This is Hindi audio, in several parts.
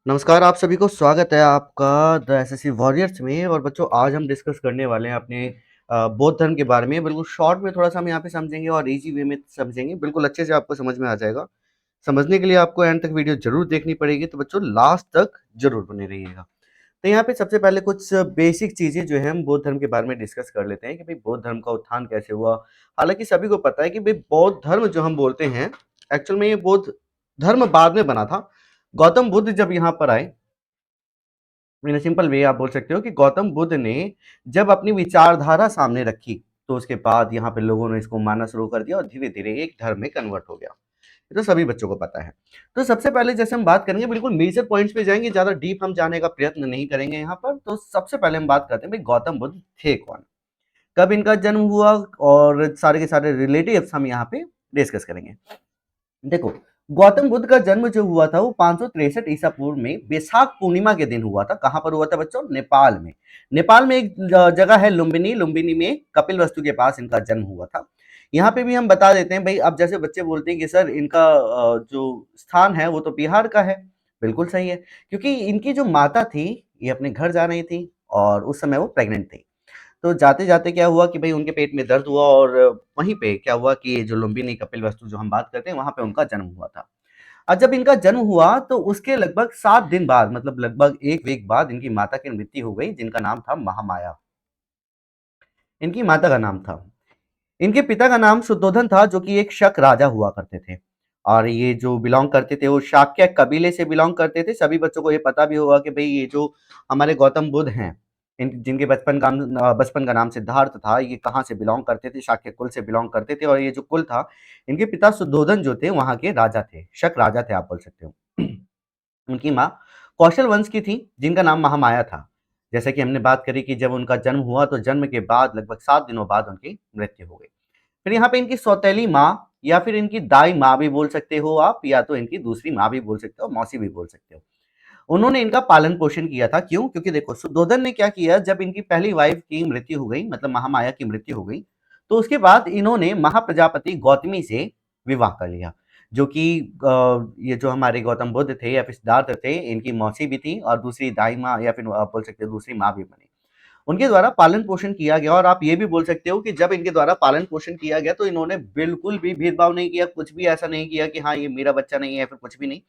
नमस्कार, आप सभी को स्वागत है आपका द एसएससी वॉरियर्स में। और बच्चों, आज हम डिस्कस करने वाले हैं अपने बौद्ध धर्म के बारे में। बिल्कुल शॉर्ट में थोड़ा-सा हम यहाँ पे समझेंगे और ईज़ी वे में समझेंगे। बिल्कुल अच्छे से आपको समझ में आ जाएगा। समझने के लिए आपको एंड तक वीडियो ज़रूर देखनी पड़ेगी, तो बच्चों लास्ट तक ज़रूर बने रहिएगा। तो यहाँ पे सबसे पहले कुछ बेसिक चीज़ें जो हैं हम बौद्ध धर्म के बारे में डिस्कस कर लेते हैं कि भाई बौद्ध धर्म का उत्थान कैसे हुआ। हालाँकि सभी को पता है कि भाई बौद्ध धर्म जो हम बोलते हैं, एक्चुअल में ये बौद्ध धर्म बाद में बना था। गौतम बुद्ध जब यहाँ पर आए, इन अ सिंपल वे आप बोल सकते हो कि गौतम बुद्ध ने जब अपनी विचारधारा सामने रखी, तो उसके बाद यहाँ पे लोगों ने इसको मानना शुरू कर दिया और धीरे-धीरे एक धर्म में कन्वर्ट हो गया। ये तो सभी बच्चों को पता है। तो सबसे पहले जैसे हम बात करेंगे, बिल्कुल मेजर पॉइंट्स पे जाएँगे, ज़्यादा डीप हम जाने का प्रयत्न नहीं करेंगे यहाँ पर। तो सबसे पहले हम बात करते हैं भाई गौतम बुद्ध थे कौन? कब इनका जन्म हुआ? और सारे के सारे रिलेटिव्स हम यहाँ पे डिस्कस करेंगे। देखो, गौतम बुद्ध का जन्म जो हुआ था वो 563 ईसा पूर्व में बैसाख पूर्णिमा के दिन हुआ था। कहाँ पर हुआ था बच्चों? नेपाल में। नेपाल में एक जगह है लुम्बिनी, लुम्बिनी में कपिलवस्तु के पास इनका जन्म हुआ था। यहाँ पे भी हम बता देते हैं भाई, अब जैसे बच्चे बोलते हैं कि सर इनका जो स्थान है वो तो बिहार का है। बिल्कुल सही है, क्योंकि इनकी जो माता थी, ये अपने घर जा रही थी और उस समय वो प्रेग्नेंट थी। तो जाते-जाते क्या हुआ कि भई उनके पेट में दर्द हुआ और वहीं पे क्या हुआ कि ये जो लुम्बिनी कपिलवस्तु जो हम बात करते हैं, वहाँ पे उनका जन्म हुआ था। जब इनका जन्म हुआ तो उसके लगभग 7 दिन बाद, मतलब लगभग 1 वीक बाद इनकी माता की मृत्यु हो गई, जिनका नाम था महामाया। इनकी माता का नाम था। इनके पिता का नाम शुद्धोधन था, जो कि एक शक राजा हुआ करते थे। और ये जो बिलॉन्ग करते थे वो शाक्य कबीले से बिलॉन्ग करते थे। सभी बच्चों को ये पता भी होगा कि भई ये जो हमारे गौतम बुद्ध हैं, इन जिनके बचपन का नाम सिद्धार्थ था, ये कहाँ से बिलॉन्ग करते थे? शाक्य कुल से बिलॉन्ग करते थे। और ये जो कुल था, इनके पिता शुद्धोधन जो थे वहाँ के राजा थे, शक राजा थे आप बोल सकते हो। उनकी माँ कौशल वंश की थी, जिनका नाम महामाया था। जैसे कि हमने बात करी कि जब उनका जन्म हुआ तो जन्म के बाद लगभग 7 दिनों बाद उनकी मृत्यु हो गई। फिर यहाँ पे इनकी सौतेली माँ या फिर इनकी दाई माँ भी बोल सकते हो आप, या तो इनकी दूसरी माँ भी बोल सकते हो, मौसी भी बोल सकते हो। उन्होंने इनका पालन-पोषण किया था। क्यों? क्योंकि देखो, शुद्धोधन ने क्या किया, जब इनकी पहली वाइफ की मृत्यु हो गई, मतलब महामाया की मृत्यु हो गई, तो उसके बाद इन्होंने महाप्रजापति गौतमी से विवाह कर लिया, जो कि ये जो हमारे गौतम बुद्ध थे या फिर सिद्धार्थ थे, इनकी मौसी भी थी और दूसरी दाई माँ या फिर आप बोल सकते हो दूसरी माँ भी बनी। उनके द्वारा पालन-पोषण किया गया और आप ये भी बोल सकते हो कि जब इनके द्वारा पालन-पोषण किया गया, तो इन्होंने बिल्कुल भी भेदभाव नहीं किया, कुछ भी ऐसा नहीं किया कि हाँ, ये मेरा बच्चा नहीं है या फिर कुछ भी नहीं।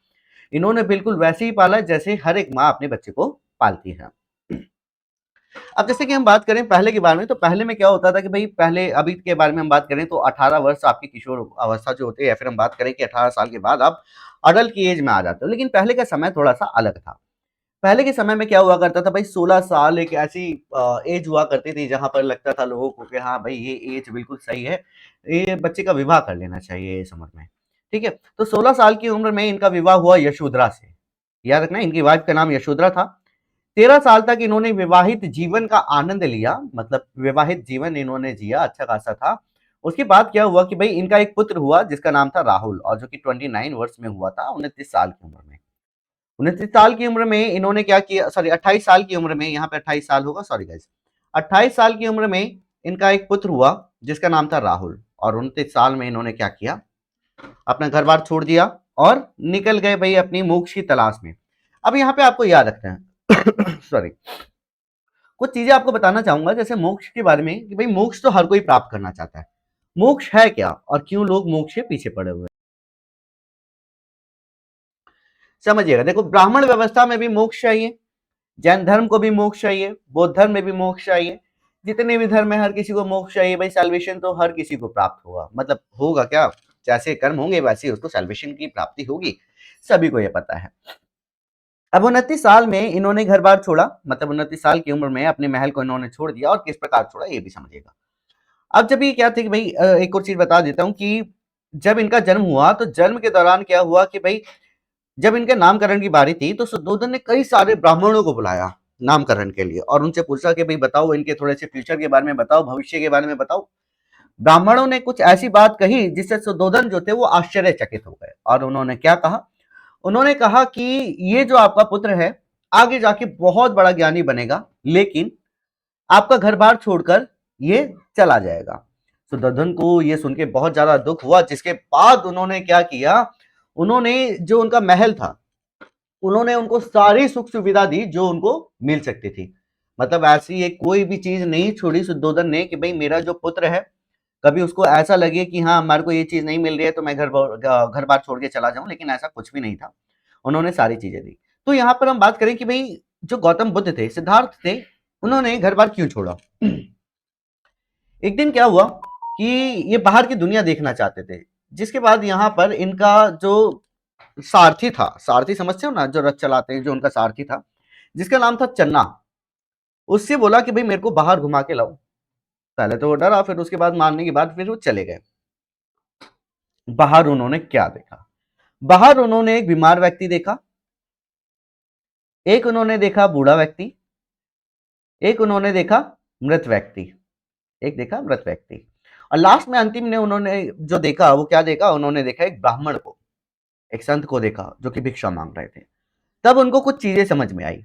इन्होंने बिल्कुल वैसे ही पाला जैसे हर एक माँ अपने बच्चे को पालती है। अब जैसे कि हम बात करें पहले के बारे में, तो पहले में क्या होता था कि भई पहले, अभी के बारे में हम बात करें तो 18 वर्ष आपकी किशोर अवस्था जो होती है, या फिर हम बात करें कि 18 साल के बाद आप अडल्ट की एज में आ जाते हो। लेकिन पहले का समय थोड़ा-सा अलग था। पहले के समय में क्या हुआ करता था भाई, 16 साल एक ऐसी एज हुआ करती थी जहाँ पर लगता था लोगों को कि हाँ भाई, ये एज बिल्कुल सही है, ये बच्चे का विवाह कर लेना चाहिए इस उम्र में। ठीक है? तो 16 साल की उम्र में इनका विवाह हुआ यशोधरा से। याद रखना, इनकी वाइफ का नाम यशोधरा था। 13 साल तक इन्होंने विवाहित जीवन का आनंद लिया, मतलब विवाहित जीवन इन्होंने जिया, अच्छा खासा था। उसके बाद क्या हुआ कि भाई इनका एक पुत्र हुआ जिसका नाम था राहुल, और जो कि 29 वर्ष में हुआ था, 29 साल की उम्र में। 29 साल की उम्र में इन्होंने क्या किया, सॉरी 28 साल की उम्र में, यहाँ पे 28 साल होगा, सॉरी गाइस। 28 साल की उम्र में इनका एक पुत्र हुआ जिसका नाम था राहुल, और 29 साल में इन्होंने क्या किया, अपना घर-बार छोड़ दिया और निकल गए भई अपनी मोक्ष की तलाश में। अब यहाँ पे आपको याद रखना है सॉरी, कुछ चीज़ें आपको बताना चाहूँगा जैसे मोक्ष के बारे में, कि भई मोक्ष तो हर कोई प्राप्त करना चाहता है। मोक्ष है क्या और क्यों लोग मोक्ष के पीछे पड़े हुए हैं? समझिएगा, देखो ब्राह्मण व्यवस्था में भी मोक्ष चाहिए, जैन धर्म को भी मोक्ष चाहिए, बौद्ध धर्म में भी मोक्ष चाहिए। जितने भी धर्म है हर किसी को मोक्ष चाहिए भाई, सैल्वेशन तो हर किसी को प्राप्त होगा, मतलब होगा क्या, जैसे कर्म होंगे वैसे ही उसको सैल्वेशन की प्राप्ति होगी, सभी को ये पता है। अब 29 साल में इन्होंने घर बार छोड़ा, मतलब 29 साल की उम्र में अपने महल को इन्होंने छोड़ दिया, और किस प्रकार छोड़ा ये भी समझिएगा। अब जब ये क्या थे कि भाई, एक और चीज बता देता हूँ कि जब इनका जन्म हुआ तो जन्म के दौरान क्या हुआ कि भाई, जब इनके नामकरण की बारी थी तो शुद्धोधन ने कई सारे ब्राह्मणों को बुलाया नामकरण के लिए, और उनसे पूछा कि भाई बताओ, इनके थोड़े से फ्यूचर के बारे में बताओ, भविष्य के बारे में बताओ। ब्राह्मणों ने कुछ ऐसी बात कही जिससे शुद्धोधन जो थे वो आश्चर्यचकित हो गए, और उन्होंने क्या कहा, उन्होंने कहा कि ये जो आपका पुत्र है आगे जाके बहुत बड़ा ज्ञानी बनेगा, लेकिन आपका घर बार छोड़कर ये चला जाएगा। शुद्धोधन को ये सुन के बहुत ज्यादा दुख हुआ, जिसके बाद उन्होंने क्या किया, उन्होंने जो उनका महल था, उन्होंने उनको सारी सुख सुविधा दी जो उनको मिल सकती थी। मतलब ऐसी एक कोई भी चीज नहीं छोड़ी शुद्धोधन ने कि भाई मेरा जो पुत्र है कभी उसको ऐसा लगे कि हाँ हमारे को ये चीज नहीं मिल रही है तो मैं घर बार छोड़ के चला जाऊं, लेकिन ऐसा कुछ भी नहीं था। उन्होंने सारी चीजें दी। तो यहाँ पर हम बात करें कि भाई जो गौतम बुद्ध थे, सिद्धार्थ थे, उन्होंने घर बार क्यों छोड़ा। एक दिन क्या हुआ कि ये बाहर की दुनिया देखना चाहते थे, जिसके बाद यहाँ पर इनका जो सारथी था, सारथी समझते हो ना, जो रथ चलाते हैं, जो उनका सारथी था जिसका नाम था चन्ना, उससे बोला कि भाई मेरे को बाहर घुमा के लाओ। पहले तो वो डरा, फिर उसके बाद मानने के बाद फिर वो चले गए। बाहर उन्होंने क्या देखा, बाहर उन्होंने एक बीमार व्यक्ति देखा, एक उन्होंने देखा बूढ़ा व्यक्ति, एक उन्होंने देखा मृत व्यक्ति, एक देखा मृत व्यक्ति, और लास्ट में अंतिम ने उन्होंने जो देखा वो क्या देखा, उन्होंने देखा एक ब्राह्मण को, एक संत को देखा जो कि भिक्षा मांग रहे थे। तब उनको कुछ चीजें समझ में आई।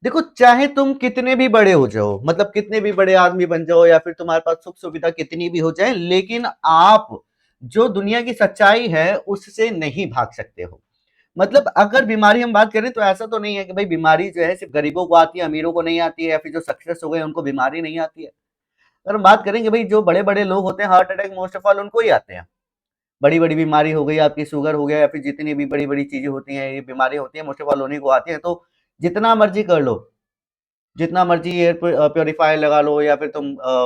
देखो, चाहे तुम कितने भी बड़े हो जाओ, मतलब कितने भी बड़े आदमी बन जाओ, या फिर तुम्हारे पास सुख सुविधा कितनी भी हो जाए, लेकिन आप जो दुनिया की सच्चाई है उससे नहीं भाग सकते हो। मतलब अगर बीमारी हम बात करें तो ऐसा तो नहीं है कि भाई बीमारी जो है सिर्फ गरीबों को आती है, अमीरों को नहीं आती है, या फिर जो सक्सेस हो गए उनको बीमारी नहीं आती है। अगर हम बात करें कि भाई जो बड़े बड़े लोग होते हैं, heart attack most of all उनको ही आते हैं। बड़ी बड़ी बीमारी हो गई, आपकी शुगर हो गया, या फिर जितनी भी बड़ी बड़ी चीजें होती हैं, ये बीमारी होती है, मोस्ट ऑफ ऑल उन्हीं को आती है। तो जितना मर्जी कर लो, जितना मर्जी एयर प्योरीफायर लगा लो, या फिर तुम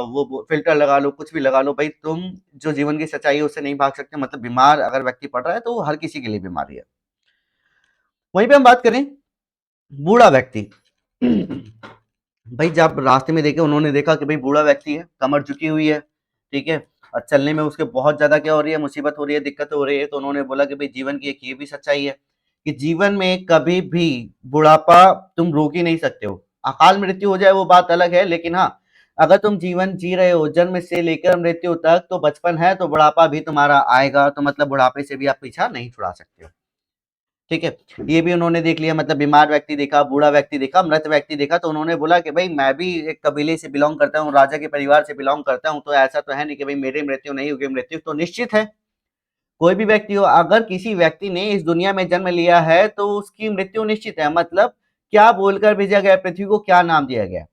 वो फिल्टर लगा लो, कुछ भी लगा लो, भाई तुम जो जीवन की सच्चाई है उससे नहीं भाग सकते। मतलब बीमार अगर व्यक्ति पड़ रहा है तो वो हर किसी के लिए बीमारी है। वहीं पे हम बात करें बूढ़ा व्यक्ति। भाई जब रास्ते में देखे, उन्होंने देखा कि भाई बूढ़ा व्यक्ति है, कमर झुकी हुई है, ठीक है, और चलने में उसके बहुत ज्यादा क्या हो रही है, मुसीबत हो रही है, दिक्कत हो रही है। तो उन्होंने बोला कि भाई जीवन की एक ये भी सच्चाई है कि जीवन में कभी भी बुढ़ापा तुम रोक ही नहीं सकते हो। अकाल मृत्यु हो जाए वो बात अलग है, लेकिन हाँ, अगर तुम जीवन जी रहे हो जन्म से लेकर मृत्यु तक, तो बचपन है तो बुढ़ापा भी तुम्हारा आएगा। तो मतलब बुढ़ापे से भी आप पीछा नहीं छुड़ा सकते हो, ठीक है। ये भी उन्होंने देख लिया, मतलब बीमार व्यक्ति देखा, बूढ़ा व्यक्ति देखा, मृत व्यक्ति देखा। तो उन्होंने बोला कि भाई मैं भी एक कबीले से बिलोंग करता हूँ, राजा के परिवार से बिलोंग करता हूँ, तो ऐसा तो है नहीं कि भाई मेरी मृत्यु नहीं होगी, मृत्यु तो निश्चित है। कोई भी व्यक्ति हो, अगर किसी व्यक्ति ने इस दुनिया में जन्म लिया है तो उसकी मृत्यु निश्चित है। मतलब क्या बोलकर भेजा गया पृथ्वी को, क्या नाम दिया गया,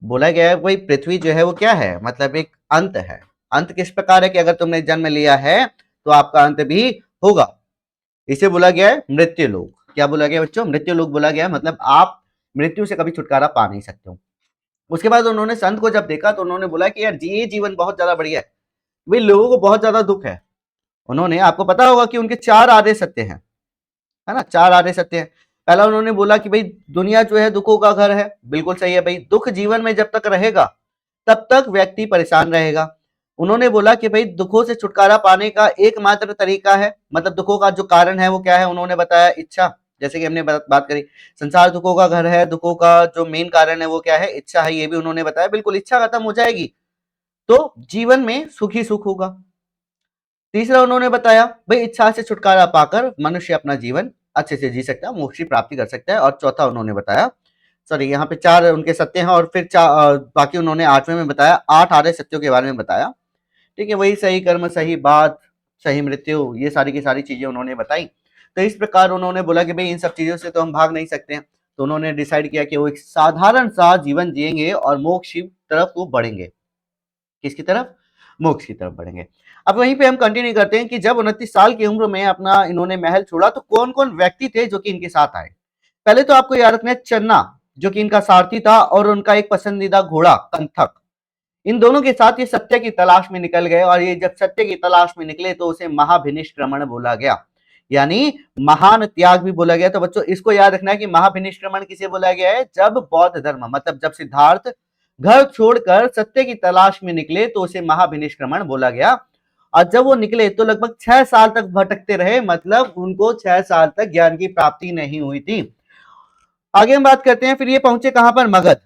बोला गया है भाई पृथ्वी जो है वो क्या है, मतलब एक अंत है। अंत किस प्रकार है कि अगर तुमने जन्म लिया है तो आपका अंत भी होगा। इसे बोला गया है मृत्यु लोक। क्या बोला गया बच्चों, मृत्यु लोक बोला गया है। मतलब आप मृत्यु से कभी छुटकारा पा नहीं सकते हो। उसके बाद उन्होंने संत को जब देखा तो उन्होंने बोला कि यार ये जीवन बहुत ज्यादा बढ़िया है, भाई लोगों को बहुत ज्यादा दुख है। उन्होंने, आपको पता होगा कि उनके चार आर्य सत्य हैं, है ना, चार आर्य सत्य हैं। पहला उन्होंने बोला कि भाई दुनिया जो है दुखों का घर है, बिल्कुल सही है भाई, दुख जीवन में जब तक रहेगा तब तक व्यक्ति परेशान रहेगा। उन्होंने बोला कि भाई दुखों से छुटकारा पाने का एकमात्र तरीका है, मतलब दुखों का जो कारण है वो क्या है, उन्होंने बताया इच्छा। जैसे कि हमने बात करी, संसार दुखों का घर है, दुखों का जो मेन कारण है वो क्या है, इच्छा है, ये भी उन्होंने बताया। बिल्कुल, इच्छा खत्म हो जाएगी तो जीवन में सुख ही सुख होगा। तीसरा उन्होंने बताया भाई इच्छा से छुटकारा पाकर मनुष्य अपना जीवन अच्छे से जी सकता है, मोक्ष की प्राप्ति कर सकता है। और चौथा उन्होंने बताया, सॉरी यहाँ पे चार उनके सत्य हैं, और फिर बाकी उन्होंने आठवें में बताया, आठ आर्य सत्यों के बारे में बताया, ठीक है। वही सही कर्म, सही बात, सही मृत्यु, ये सारी की सारी चीजें उन्होंने बताई। तो इस प्रकार उन्होंने बोला कि भाई इन सब चीजों से तो हम भाग नहीं सकते हैं। तो उन्होंने डिसाइड किया कि वो एक साधारण सा जीवन जिएंगे और मोक्ष की तरफ वो बढ़ेंगे। किसकी तरफ, मोक्ष की तरफ बढ़ेंगे। अब वहीं पे हम कंटिन्यू करते हैं कि जब 29 साल की उम्र में अपना इन्होंने महल छोड़ा तो कौन कौन व्यक्ति थे जो कि इनके साथ आए। पहले तो आपको याद रखना है चन्ना, जो कि इनका सारथी था, और उनका एक पसंदीदा घोड़ा कंथक। इन दोनों के साथ ये सत्य की तलाश में निकल गए, और ये जब सत्य की तलाश में निकले तो उसे महाभिनिष्क्रमण बोला गया, यानी महान त्याग भी बोला गया। तो बच्चों इसको याद रखना है कि महाभिनिष्क्रमण किसे बोला गया है, जब बौद्ध धर्म, मतलब जब सिद्धार्थ घर छोड़कर सत्य की तलाश में निकले तो उसे महाभिनिष्क्रमण बोला गया। और जब वो निकले तो लगभग 6 साल तक भटकते रहे, मतलब उनको 6 साल तक ज्ञान की प्राप्ति नहीं हुई थी। आगे हम बात करते हैं, फिर ये पहुंचे कहां पर, मगध।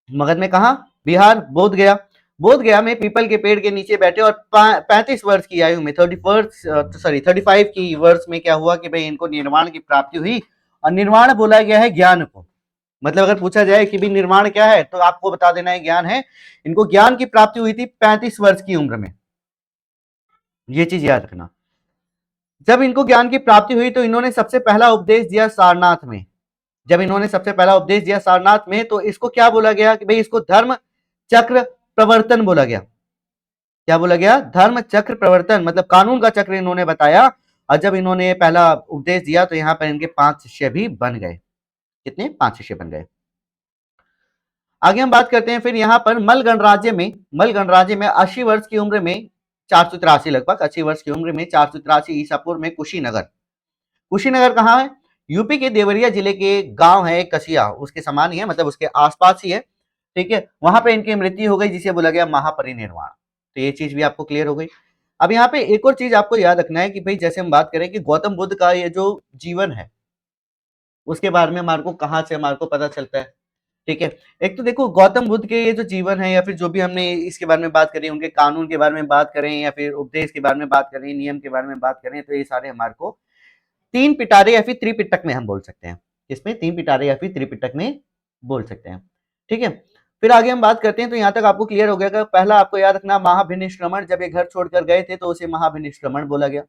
मगध में कहा, बिहार, बोध गया। बोध गया में पीपल के पेड़ के नीचे बैठे, और 35 वर्ष की आयु में, 35 की वर्ष में क्या हुआ कि भाई इनको निर्वाण की प्राप्ति हुई। और निर्वाण बोला गया है ज्ञान को। मतलब अगर पूछा जाए कि भाई निर्वाण क्या है तो आपको बता देना है ज्ञान है। इनको ज्ञान की प्राप्ति हुई थी 35 वर्ष की उम्र में, ये चीज याद रखना। जब इनको ज्ञान की प्राप्ति हुई तो इन्होंने सबसे पहला उपदेश दिया सारनाथ में। जब इन्होंने सबसे पहला उपदेश दिया सारनाथ में तो इसको क्या बोला गया कि भाई इसको धर्म चक्र प्रवर्तन बोला गया। क्या बोला गया? धर्म चक्र प्रवर्तन, मतलब कानून का चक्र इन्होंने बताया। और जब इन्होंने पहला उपदेश दिया तो यहाँ पर इनके 5 शिष्य भी बन गए। कितने? 5 शिष्य बन गए। आगे हम बात करते हैं फिर यहाँ पर मल गणराज्य में 80 वर्ष की उम्र में 483 लगभग 80 वर्ष की उम्र में 483 ईसा पूर्व में कुशीनगर कहाँ है? यूपी के देवरिया जिले के गांव है कसिया, उसके समान ही है, मतलब उसके आसपास ही है। ठीक है, वहां पे इनकी मृत्यु हो गई जिसे बोला गया महापरिनिर्वाण। तो ये चीज भी आपको क्लियर हो गई। अब यहाँ पे एक और चीज आपको याद रखना है कि भाई जैसे हम बात करें कि गौतम बुद्ध का ये जो जीवन है उसके बारे में हमारे को कहाँ से हमारे को पता चलता है। ठीक है, एक तो देखो गौतम बुद्ध के ये जो जीवन है या फिर जो भी हमने इसके बारे में बात करी, उनके कानून के बारे में बात करें या फिर उपदेश के बारे में बात करें, नियम के बारे में बात करें, तो ये सारे हमारे को 3 पिटारे या फिर त्रिपिटक में हम बोल सकते हैं। इसमें 3 पिटारे या फिर त्रिपिटक में बोल सकते हैं। ठीक है, फिर आगे हम बात करते हैं। तो यहाँ तक आपको क्लियर हो गया कि पहला आपको याद रखना महाभिनिष्क्रमण, जब ये घर छोड़कर गए थे तो उसे महाभिनिष्क्रमण बोला गया।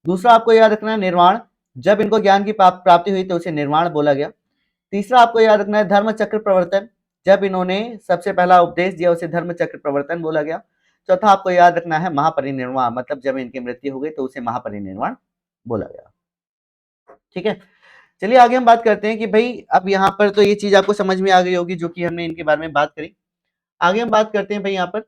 दूसरा आपको याद रखना है निर्वाण, जब इनको ज्ञान की प्राप्ति हुई तो उसे निर्वाण बोला गया। तीसरा आपको याद रखना है धर्म चक्र प्रवर्तन, जब इन्होंने सबसे पहला उपदेश दिया उसे धर्म चक्र प्रवर्तन बोला गया। चौथा आपको याद रखना है महापरिनिर्वाण, मतलब जब इनकी मृत्यु हो गई तो उसे महापरिनिर्वाण बोला गया। ठीक है, चलिए आगे हम बात करते हैं कि भाई अब यहाँ पर तो ये चीज आपको समझ में आ गई होगी जो कि हमने इनके बारे में बात करी। आगे हम बात करते हैं भाई यहाँ पर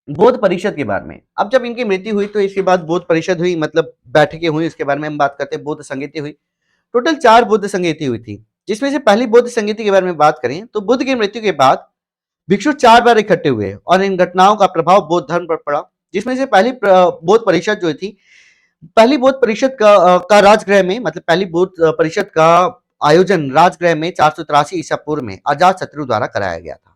बौद्ध परिषद के बारे में। अब जब इनकी मृत्यु हुई तो इसके बाद बौद्ध परिषद हुई, मतलब बैठकें हुई, उसके बारे में हम बात करते हैं। बौद्ध संगीति हुई, टोटल 4 बुद्ध संगीति हुई थी, जिसमें से पहली बौद्ध संगीति के बारे में बात करें तो बुद्ध की मृत्यु के बाद भिक्षु 4 बार इकट्ठे हुए और इन घटनाओं का प्रभाव बौद्ध धर्म पर पड़ा। जिसमें से पहली बौद्ध परिषद जो थी, पहली बौद्ध परिषद का राजगृह में, मतलब पहली बौद्ध परिषद का आयोजन राजगृह में 483 ईसा पूर्व में अजात शत्रु द्वारा कराया गया था।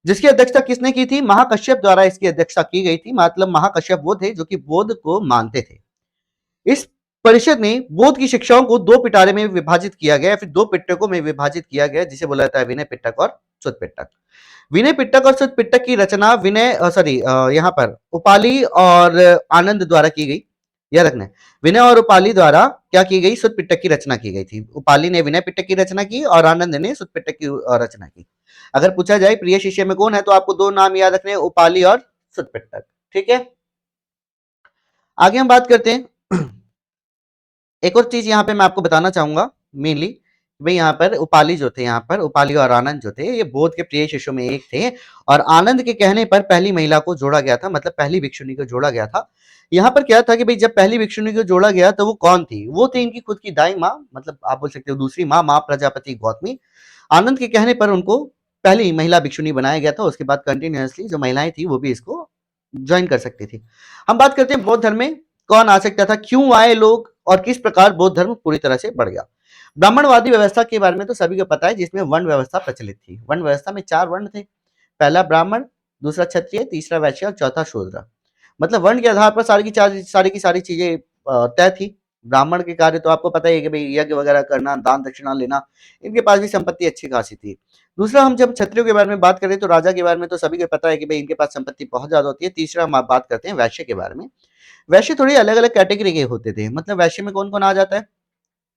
जिसकी अध्यक्षता किसने की थी? महाकश्यप द्वारा इसकी अध्यक्षता की गई थी। मतलब महाकश्यप वो थे जो कि बौद्ध को मानते थे। इस परिषद में बौद्ध की शिक्षाओं को 2 पिटारे में विभाजित किया गया, फिर 2 पिटकों में विभाजित किया गया, जिसे बोला जाता है विनय पिटक और सुत्त पिटक। विनय पिटक और सुत्त पिटक की रचना यहाँ पर उपाली और आनंद द्वारा की गई। यह रखना है, विनय और उपाली द्वारा क्या की गई? सुत्त पिटक की रचना की गई थी। उपाली ने विनय पिटक की रचना की और आनंद ने सुत्त पिटक की रचना की। अगर पूछा जाए प्रिय शिष्य में कौन है तो आपको 2 नाम याद रखने हैं, उपाली और सुत्त पिटक। ठीक है, आगे हम बात करते हैं। एक और चीज यहाँ पे मैं आपको बताना चाहूंगा मेनली, भाई यहाँ पर उपाली जो थे, यहाँ पर उपाली और आनंद जो थे ये बौद्ध के प्रिय शिष्यों में एक थे। और आनंद के कहने पर पहली महिला को जोड़ा गया था, मतलब पहली भिक्षुणी को जोड़ा गया था। यहाँ पर क्या था कि भाई जब पहली भिक्षुणी को जोड़ा गया तो वो कौन थी? वो थी इनकी खुद की दाई माँ, मतलब आप बोल सकते हो दूसरी माँ, माँ प्रजापति गौतमी। आनंद के कहने पर उनको पहली महिला भिक्षुणी बनाया गया था। उसके बाद कंटिन्यूअसली जो महिलाएं थी वो भी इसको ज्वाइन कर सकती थी। हम बात करते हैं बौद्ध धर्म में कौन आ सकता था, क्यों आए लोग और किस प्रकार बौद्ध धर्म पूरी तरह से बढ़ गया। ब्राह्मणवादी व्यवस्था के बारे में तो सभी को पता है, जिसमें वर्ण व्यवस्था प्रचलित थी। वर्ण व्यवस्था में 4 वर्ण थे, पहला ब्राह्मण, दूसरा क्षत्रिय, तीसरा वैश्य और चौथा शूद्र। मतलब वर्ण के आधार पर सारी की सारी चीजें तय थी। ब्राह्मण के कार्य तो आपको पता ही है कि भाई यज्ञ वगैरह करना, दान दक्षिणा लेना, इनके पास भी संपत्ति अच्छी खासी थी। दूसरा, हम जब क्षत्रियों के बारे में बात करें तो राजा के बारे में तो सभी को पता है कि भाई इनके पास संपत्ति बहुत ज्यादा होती है। तीसरा हम बात करते हैं वैश्य के बारे में। वैश्य थोड़ी अलग अलग कैटेगरी के होते थे। मतलब वैश्य में कौन कौन आ जाता है?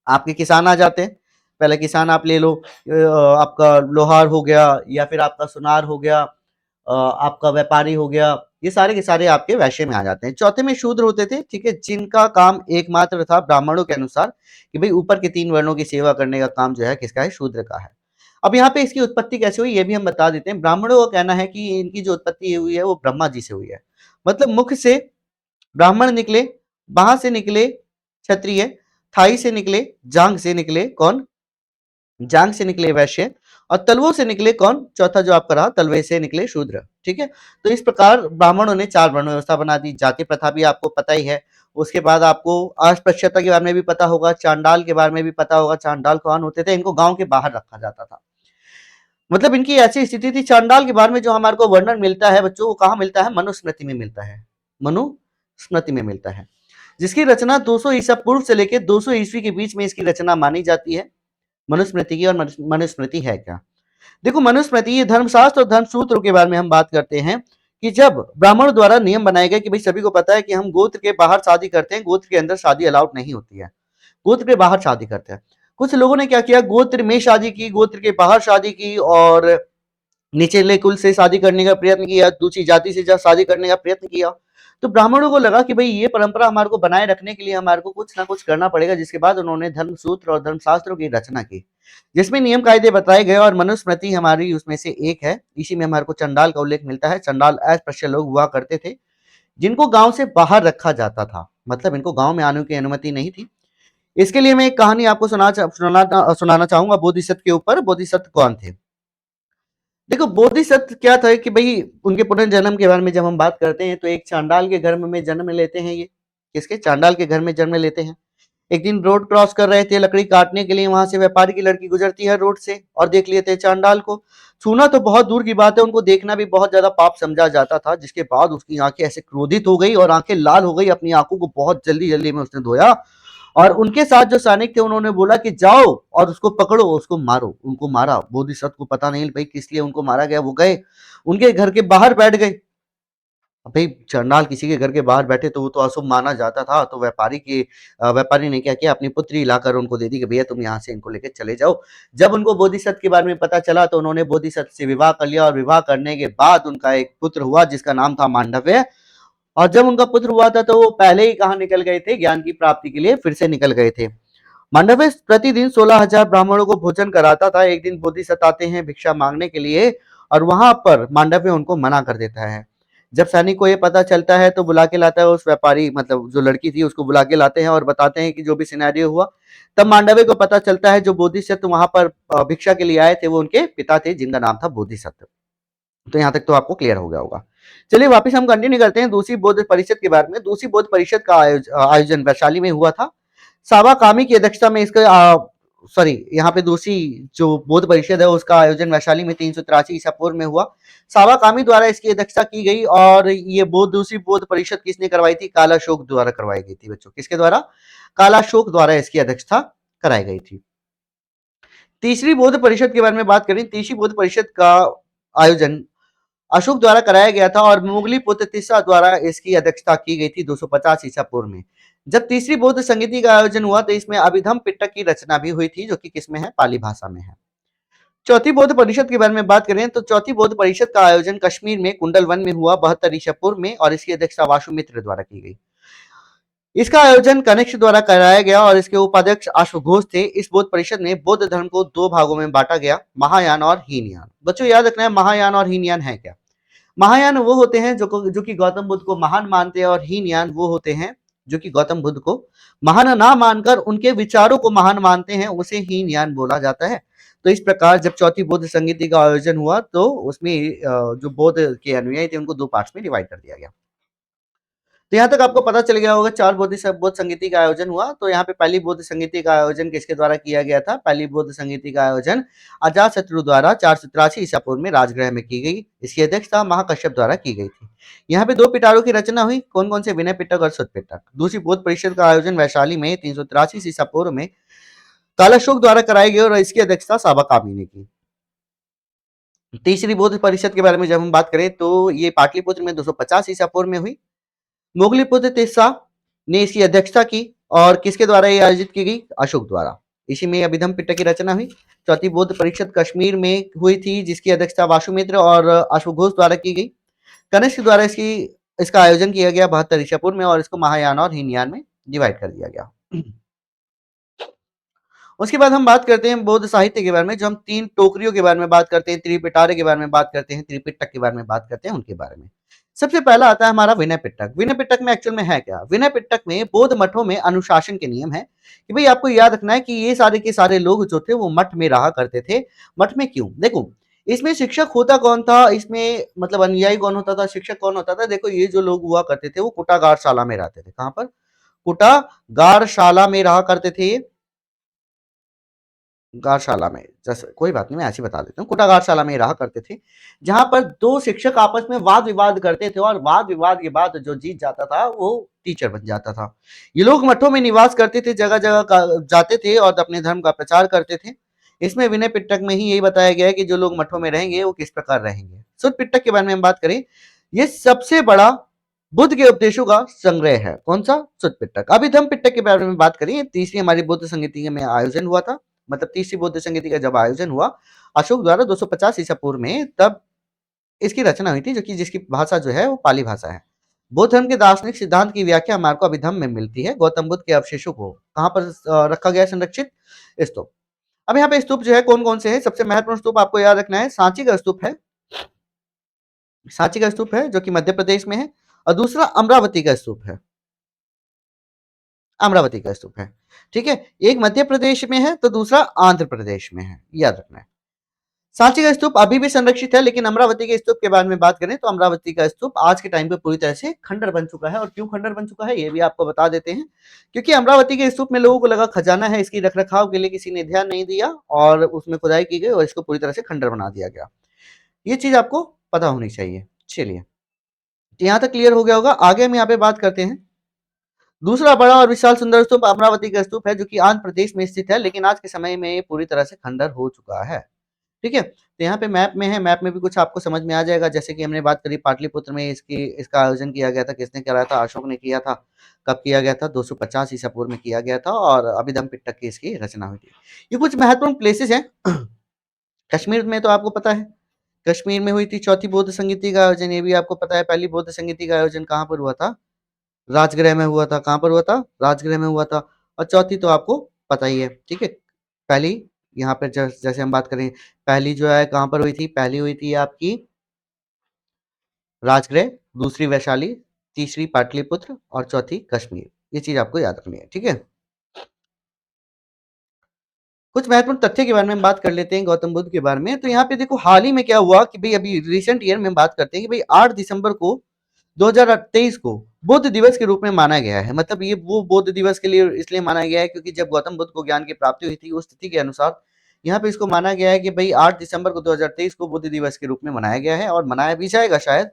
आपके किसान आ जाते हैं। पहले किसान आप ले लो, आपका लोहार हो गया या फिर आपका सुनार हो गया, आपका व्यापारी हो गया, ये सारे के सारे आपके वैश्य में आ जाते हैं। चौथे में शूद्र होते थे, ठीक है, जिनका काम एकमात्र था ब्राह्मणों के अनुसार कि भाई ऊपर के 3 वर्णों की सेवा करने का काम जो है किसका है? शूद्र का है। अब यहाँ पे इसकी उत्पत्ति कैसे हुई ये भी हम बता देते हैं। ब्राह्मणों का कहना है कि इनकी जो उत्पत्ति हुई है वो ब्रह्मा जी से हुई है। मतलब मुख से ब्राह्मण निकले, बाह से निकले क्षत्रिय, थाई से निकले, जांग से निकले कौन? जांग से निकले वैश्य, और तलवों से निकले कौन? चौथा जो आपका रहा, तलवे से निकले शूद्र। ठीक है, तो इस प्रकार ब्राह्मणों ने 4 वर्ण व्यवस्था बना दी। जाति प्रथा भी आपको पता ही है। उसके बाद आपको अस्पृश्यता के बारे में भी पता होगा, चांडाल के बारे में भी पता होगा। चांडाल कौन होते थे? इनको गांव के बाहर रखा जाता था। मतलब इनकी ऐसी स्थिति थी। चांडाल के बारे में जो हमारे को वर्णन मिलता है बच्चों, वो कहाँ मिलता है? मनुस्मृति में मिलता है। मनुस्मृति में मिलता है, जिसकी रचना 200 ईसा पूर्व से लेकर 200 ईस्वी के बीच में इसकी रचना मानी जाती है मनुस्मृति की। और मनुस्मृति है क्या? देखो, मनुस्मृति ये धर्मशास्त्र और धर्मसूत्रों के बारे में हम बात करते हैं कि जब ब्राह्मणों द्वारा नियम बनाए गए कि भाई सभी को पता है कि हम गोत्र के बाहर शादी करते हैं, गोत्र के अंदर शादी अलाउड नहीं होती है, गोत्र के बाहर शादी करते हैं। कुछ लोगों ने क्या किया, गोत्र में शादी की, गोत्र के बाहर शादी की और निचले कुल से शादी करने का प्रयत्न किया, दूसरी जाति से जब शादी करने का प्रयत्न किया, तो ब्राह्मणों को लगा कि भाई ये परंपरा हमारे को बनाए रखने के लिए हमारे को कुछ ना कुछ करना पड़ेगा, जिसके बाद उन्होंने धर्मसूत्र और धर्मशास्त्रों की रचना की, जिसमें नियम कायदे बताए गए और मनुस्मृति हमारी उसमें से एक है। इसी में हमारे को चंडाल का उल्लेख मिलता है। चंडाल अस्पृश्य लोग हुआ करते थे जिनको गांव से बाहर रखा जाता था, मतलब इनको गांव में आने की अनुमति नहीं थी। इसके लिए मैं एक कहानी आपको सुनाना चाहूंगा बोधिसत्व के ऊपर। बोधिसत्व कौन थे? देखो, बोधिसत्व क्या था कि भाई उनके पुनर्जन्म के बारे में जब हम बात करते हैं तो एक चांडाल के घर में जन्म लेते हैं। ये किसके? चांडाल के घर में जन्म लेते हैं। एक दिन रोड क्रॉस कर रहे थे लकड़ी काटने के लिए, वहां से व्यापारी की लड़की गुजरती है रोड से और देख लिए थे चांडाल को। छूना तो बहुत दूर की बात है, उनको देखना भी बहुत ज्यादा पाप समझा जाता था। जिसके बाद उसकी आंखें ऐसे क्रोधित हो गई और आंखें लाल हो गई, अपनी आंखों को बहुत जल्दी जल्दी में उसने धोया और उनके साथ जो सैनिक थे उन्होंने बोला कि जाओ और उसको पकड़ो, उसको मारो। उनको मारा। बोधिसत्व को पता नहीं भाई किस लिए उनको मारा गया। वो गए उनके घर के बाहर बैठ गए। भाई चंडाल किसी के घर के बाहर बैठे तो वो तो अशुभ माना जाता था। तो व्यापारी ने क्या किया, अपनी पुत्री लाकर उनको दे दी कि भैया तुम यहाँ से इनको लेकर चले जाओ। जब उनको बोधिसत्व के बारे में पता चला तो उन्होंने बोधिसत्व से विवाह कर लिया और विवाह करने के बाद उनका एक पुत्र हुआ जिसका नाम था मांडव्य। और जब उनका पुत्र हुआ था तो वो पहले ही कहाँ निकल गए थे, ज्ञान की प्राप्ति के लिए फिर से निकल गए थे। मांडव्य प्रतिदिन 16,000 ब्राह्मणों को भोजन कराता था। एक दिन बोधिसत्व आते हैं भिक्षा मांगने के लिए और वहां पर मांडव्य उनको मना कर देता है। जब सैनिक को ये पता चलता है तो बुला के लाता है उस व्यापारी, मतलब जो लड़की थी उसको बुला के लाते हैं और बताते हैं कि जो भी सिनेरियो हुआ। तब मांडव्य को पता चलता है जो बोधिसत्व वहां पर भिक्षा के लिए आए थे वो उनके पिता थे जिनका नाम था बोधिसत्व। तो यहाँ तक तो आपको क्लियर हो गया होगा। चलिए वापस हम कंटिन्यू करते हैं दूसरी बौद्ध परिषद के बारे में। दूसरी बौद्ध परिषद का आयोजन वैशाली में हुआ था। सावा कामी की अध्यक्षता में इसका सॉरी यहाँ पे दूसरी जो बौद्ध परिषद है उसका आयोजन वैशाली में 383 ईसा पूर्व में हुआ। सावा कामी द्वारा इसकी अध्यक्षता की गई और ये दूसरी बौद्ध परिषद किसने करवाई थी? कालाशोक द्वारा करवाई गई थी बच्चों। किसके द्वारा? कालाशोक द्वारा इसकी अध्यक्षता कराई गई थी। तीसरी बौद्ध परिषद के बारे में बात करें। तीसरी बौद्ध परिषद का आयोजन अशोक द्वारा कराया गया था और मुगली पुत्र तिस्सा द्वारा इसकी अध्यक्षता की गई थी 250 ईसा पूर्व में। जब तीसरी बौद्ध संगीति का आयोजन हुआ तो इसमें अभिधम पिटक की रचना भी हुई थी जो कि किसमें है? पाली भाषा में है। चौथी बौद्ध परिषद के बारे में बात करें तो चौथी बौद्ध परिषद का आयोजन कश्मीर में कुंडल वन में हुआ 72 ईसा पूर्व में और इसकी अध्यक्षता वासुमित्र द्वारा की गई। इसका आयोजन कनिष्क द्वारा कराया गया और इसके उपाध्यक्ष अश्वघोष थे। इस बौद्ध परिषद में बौद्ध धर्म को दो भागों में बांटा गया, महायान और हीनयान। बच्चों याद रखना है महायान और हीनयान है क्या? महायान वो होते हैं जो कि गौतम बुद्ध को महान मानते हैं और हीनयान वो होते हैं जो कि गौतम बुद्ध को महान ना मानकर उनके विचारों को महान मानते हैं, उसे हीनयान बोला जाता है। तो इस प्रकार जब चौथी बौद्ध संगीति का आयोजन हुआ तो उसमें जो बौद्ध के अनुयायी थे उनको दो पार्ट्स में डिवाइड कर दिया गया। तो यहाँ तक आपको पता चल गया होगा चार बौद्ध संगीति का आयोजन हुआ। तो यहाँ पे पहली बौद्ध संगीति का आयोजन किसके द्वारा किया गया था? पहली बौद्ध संगीति का आयोजन अजातशत्रु द्वारा 483 ईसा पूर्व में राजगृह में की गई। इसकी अध्यक्षता महाकश्यप द्वारा की गई थी। यहाँ पे दो पिटारों की रचना हुई। कौन कौन से? विनय पिटक और सुत पिटक। दूसरी बौद्ध परिषद का आयोजन वैशाली में 383 ईसा पूर्व में कालाशोक द्वारा कराई गई और इसकी अध्यक्षता साबा कामी ने की। तीसरी बौद्ध परिषद के बारे में जब हम बात करें तो ये पाटलिपुत्र में 250 ईसा पूर्व में हुई। मुगली पुत्र तिस्सा ने इसकी अध्यक्षता की और किसके द्वारा ये आयोजित की गई? अशोक द्वारा। इसी में अभिधम पिटक की रचना हुई। चौथी बौद्ध परिषद कश्मीर में हुई थी जिसकी अध्यक्षता वासुमित्र और अश्वघोष द्वारा की गई। कनिष्क द्वारा इसका आयोजन किया गया 72 ईसा पूर्व में और इसको महायान और हीनयान में डिवाइड कर दिया गया। उसके बाद हम बात करते हैं बौद्ध साहित्य के बारे में। जो हम तीन टोकरियों के बारे में बात करते हैं, त्रिपिटारे के बारे में बात करते हैं, त्रिपिटक के बारे में बात करते हैं, उनके बारे में सबसे पहला आता है हमारा विनय पिटक। विनय पिटक में एक्चुअल में है क्या? विनय पिटक में बौद्ध मठों में अनुशासन के नियम है कि भाई आपको याद रखना है कि ये सारे के सारे लोग जो थे वो मठ में रहा करते थे। मठ में क्यों? देखो इसमें शिक्षक होता कौन था, इसमें मतलब अनुयायी कौन होता था, शिक्षक कौन होता था? देखो ये जो लोग हुआ करते थे वो कुटागारशाला में रहते थे। कहां पर? कुटागारशाला में रहा करते थे। गारशाला में, जैसे कोई बात नहीं मैं ऐसे ही बता देता हूँ, कुटागारशाला में रहा करते थे जहां पर दो शिक्षक आपस में वाद विवाद करते थे और वाद विवाद के बाद जो जीत जाता था वो टीचर बन जाता था। ये लोग मठों में निवास करते थे, जगह जगह जाते थे और अपने धर्म का प्रचार करते थे। इसमें विनय पिटक में ही यही बताया गया है कि जो लोग मठों में रहेंगे वो किस प्रकार रहेंगे। सुद पिटक के बारे में हम बात करें, ये सबसे बड़ा बुद्ध के उपदेशों का संग्रह है। कौन सा? सुत्त पिटक। अभिधम्म पिटक के बारे में बात करें, तीसरी हमारी बौद्ध संगीति में आयोजन हुआ था, मतलब तीसरी बौद्ध संगीति का जब आयोजन हुआ अशोक द्वारा 250 ईसा पूर्व में, तब इसकी रचना हुई थी, जो कि जिसकी भाषा जो है वो पाली भाषा है। बौद्ध धर्म के दार्शनिक सिद्धांत की व्याख्या हमारे को अभिधम्म में मिलती है। गौतम बुद्ध के अवशेषों को कहां पर रखा गया संरक्षित? स्तूप। अब यहाँ पे स्तूप जो है कौन कौन से हैं? सबसे महत्वपूर्ण स्तूप आपको याद रखना है, सांची का स्तूप है। सांची का स्तूप है जो कि मध्य प्रदेश में है, और दूसरा अमरावती का स्तूप है। अमरावती का स्तूप है, ठीक है। एक मध्य प्रदेश में है तो दूसरा आंध्र प्रदेश में है, याद रखना है। सांची का स्तूप अभी भी संरक्षित है, लेकिन अमरावती के स्तूप के बारे में बात करें तो अमरावती का स्तूप आज के टाइम पे पूरी तरह से खंडर बन चुका है। और क्यों खंडर बन चुका है ये भी आपको बता देते हैं। क्योंकि अमरावती के स्तूप में लोगों को लगा खजाना है, इसकी रखरखाव के लिए किसी ने ध्यान नहीं दिया और उसमें खुदाई की गई और इसको पूरी तरह से खंडर बना दिया गया। ये चीज आपको पता होनी चाहिए। चलिए, तो यहाँ तक क्लियर हो गया होगा। आगे हम यहाँ पे बात करते हैं। दूसरा बड़ा और विशाल सुंदर स्तूप अमरावती का स्तूप है, जो कि आंध्र प्रदेश में स्थित है, लेकिन आज के समय में ये पूरी तरह से खंडर हो चुका है। ठीक है, तो यहाँ पे मैप में है, मैप में भी कुछ आपको समझ में आ जाएगा। जैसे कि हमने बात करी पाटलिपुत्र में इसका आयोजन किया गया था, किसने कराया था? अशोक ने किया था। कब किया गया था? 250 ईसा पूर्व में किया गया था, और अभिधम्म पिटक की इसकी रचना हुई थी। ये कुछ महत्वपूर्ण प्लेसेस हैं। कश्मीर में तो आपको पता है, कश्मीर में हुई थी चौथी बौद्ध संगीति का आयोजन, ये भी आपको पता है। पहली बौद्ध संगीति का आयोजन कहाँ पर हुआ था? राजगृह में हुआ था। कहाँ पर हुआ था? राजगृह में हुआ था। और चौथी तो आपको पता ही है, ठीक है। पहली यहाँ पर जैसे हम बात करें, पहली जो है कहाँ पर हुई थी? पहली हुई थी आपकी राजगृह, दूसरी वैशाली, तीसरी पाटलिपुत्र और चौथी कश्मीर। ये चीज आपको याद रखनी है, ठीक है। कुछ महत्वपूर्ण तथ्य के बारे में हम बात कर लेते हैं गौतम बुद्ध के बारे में। तो यहाँ पे देखो, हाल ही में क्या हुआ कि भाई अभी रिसेंट ईयर में हम बात करते हैं कि भाई 8 दिसंबर को 2023 को बुद्ध दिवस के रूप में माना गया है। मतलब ये वो बुद्ध दिवस के लिए इसलिए माना गया है क्योंकि जब गौतम बुद्ध को ज्ञान की प्राप्ति हुई थी, उस तिथि के अनुसार यहाँ पे इसको माना गया है कि भाई 8 दिसंबर को 2023 को बुद्ध दिवस के रूप में मनाया गया है, और मनाया भी जाएगा शायद।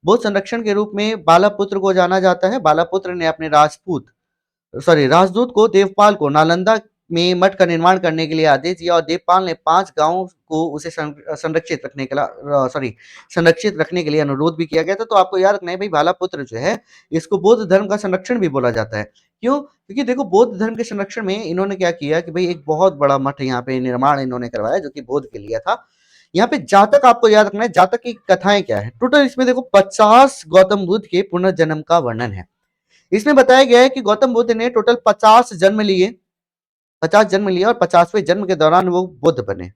बौद्ध संरक्षण के रूप में बालापुत्र को जाना जाता है। बालापुत्र ने अपने राजदूत को देवपाल को नालंदा में मठ का निर्माण करने के लिए आदेश दिया, और देवपाल ने 5 गांवों को उसे संरक्षित रखने के लिए अनुरोध भी किया गया था। तो आपको याद रखना है भाई, बालापुत्र जो है इसको बौद्ध धर्म का संरक्षण भी बोला जाता है। क्यों? क्योंकि देखो, बौद्ध धर्म के संरक्षण में इन्होंने क्या किया कि भाई एक बहुत बड़ा मठ यहाँ पे निर्माण इन्होंने करवाया, जो कि बौद्ध के लिए था। यहाँ पे जातक आपको याद रखना है, जातक की कथाएं क्या है। टोटल इसमें देखो 50 गौतम बुद्ध के पुनर्जन्म का वर्णन है। इसमें बताया गया है कि गौतम बुद्ध ने टोटल 50 जन्म लिए और 50वें जन्म के दौरान वो बुद्ध बने।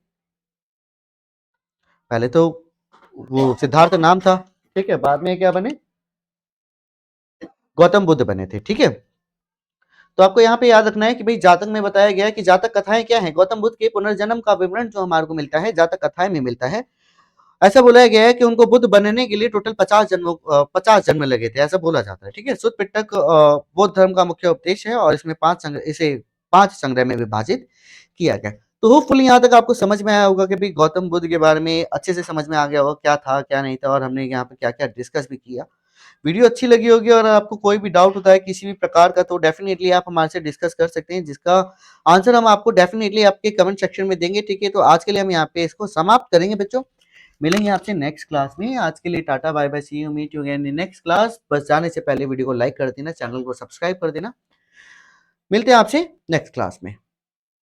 पहले तो वो सिद्धार्थ नाम था, ठीक है, बाद में क्या बने? गौतम बुद्ध बने थे, ठीक है। तो आपको यहाँ पे याद रखना है कि भाई जातक में बताया गया है कि जातक कथाएं क्या है। गौतम बुद्ध के पुनर्जन्म का विवरण जो हमारे को मिलता है जातक कथाएं में मिलता है। ऐसा बोला गया है कि उनको बुद्ध बनने के लिए टोटल 50 जन्म लगे थे, ऐसा बोला जाता है, ठीक है। सुत्त पिटक बौद्ध धर्म का मुख्य उपदेश है, और इसमें इसे 5 संग्रह में विभाजित किया गया। तो होपफुली यहाँ तक आपको समझ में आया होगा कि भाई गौतम बुद्ध के बारे में अच्छे से समझ में आ गया होगा, क्या था क्या नहीं था, और हमने यहाँ पे क्या क्या डिस्कस भी किया। वीडियो अच्छी लगी होगी, और आपको कोई भी डाउट होता है किसी भी प्रकार का, तो डेफिनेटली आप हमारे से डिस्कस कर सकते हैं, जिसका आंसर हम आपको डेफिनेटली आपके कमेंट सेक्शन में देंगे, ठीक है। तो आज के लिए हम यहाँ पे इसको समाप्त करेंगे बच्चों। मिलेंगे आपसे नेक्स्ट क्लास में। आज के लिए tata bye bye, see you, meet you again in next class. बस जाने से पहले वीडियो को लाइक कर देना, चैनल को सब्सक्राइब कर देना। मिलते हैं आपसे नेक्स्ट क्लास में।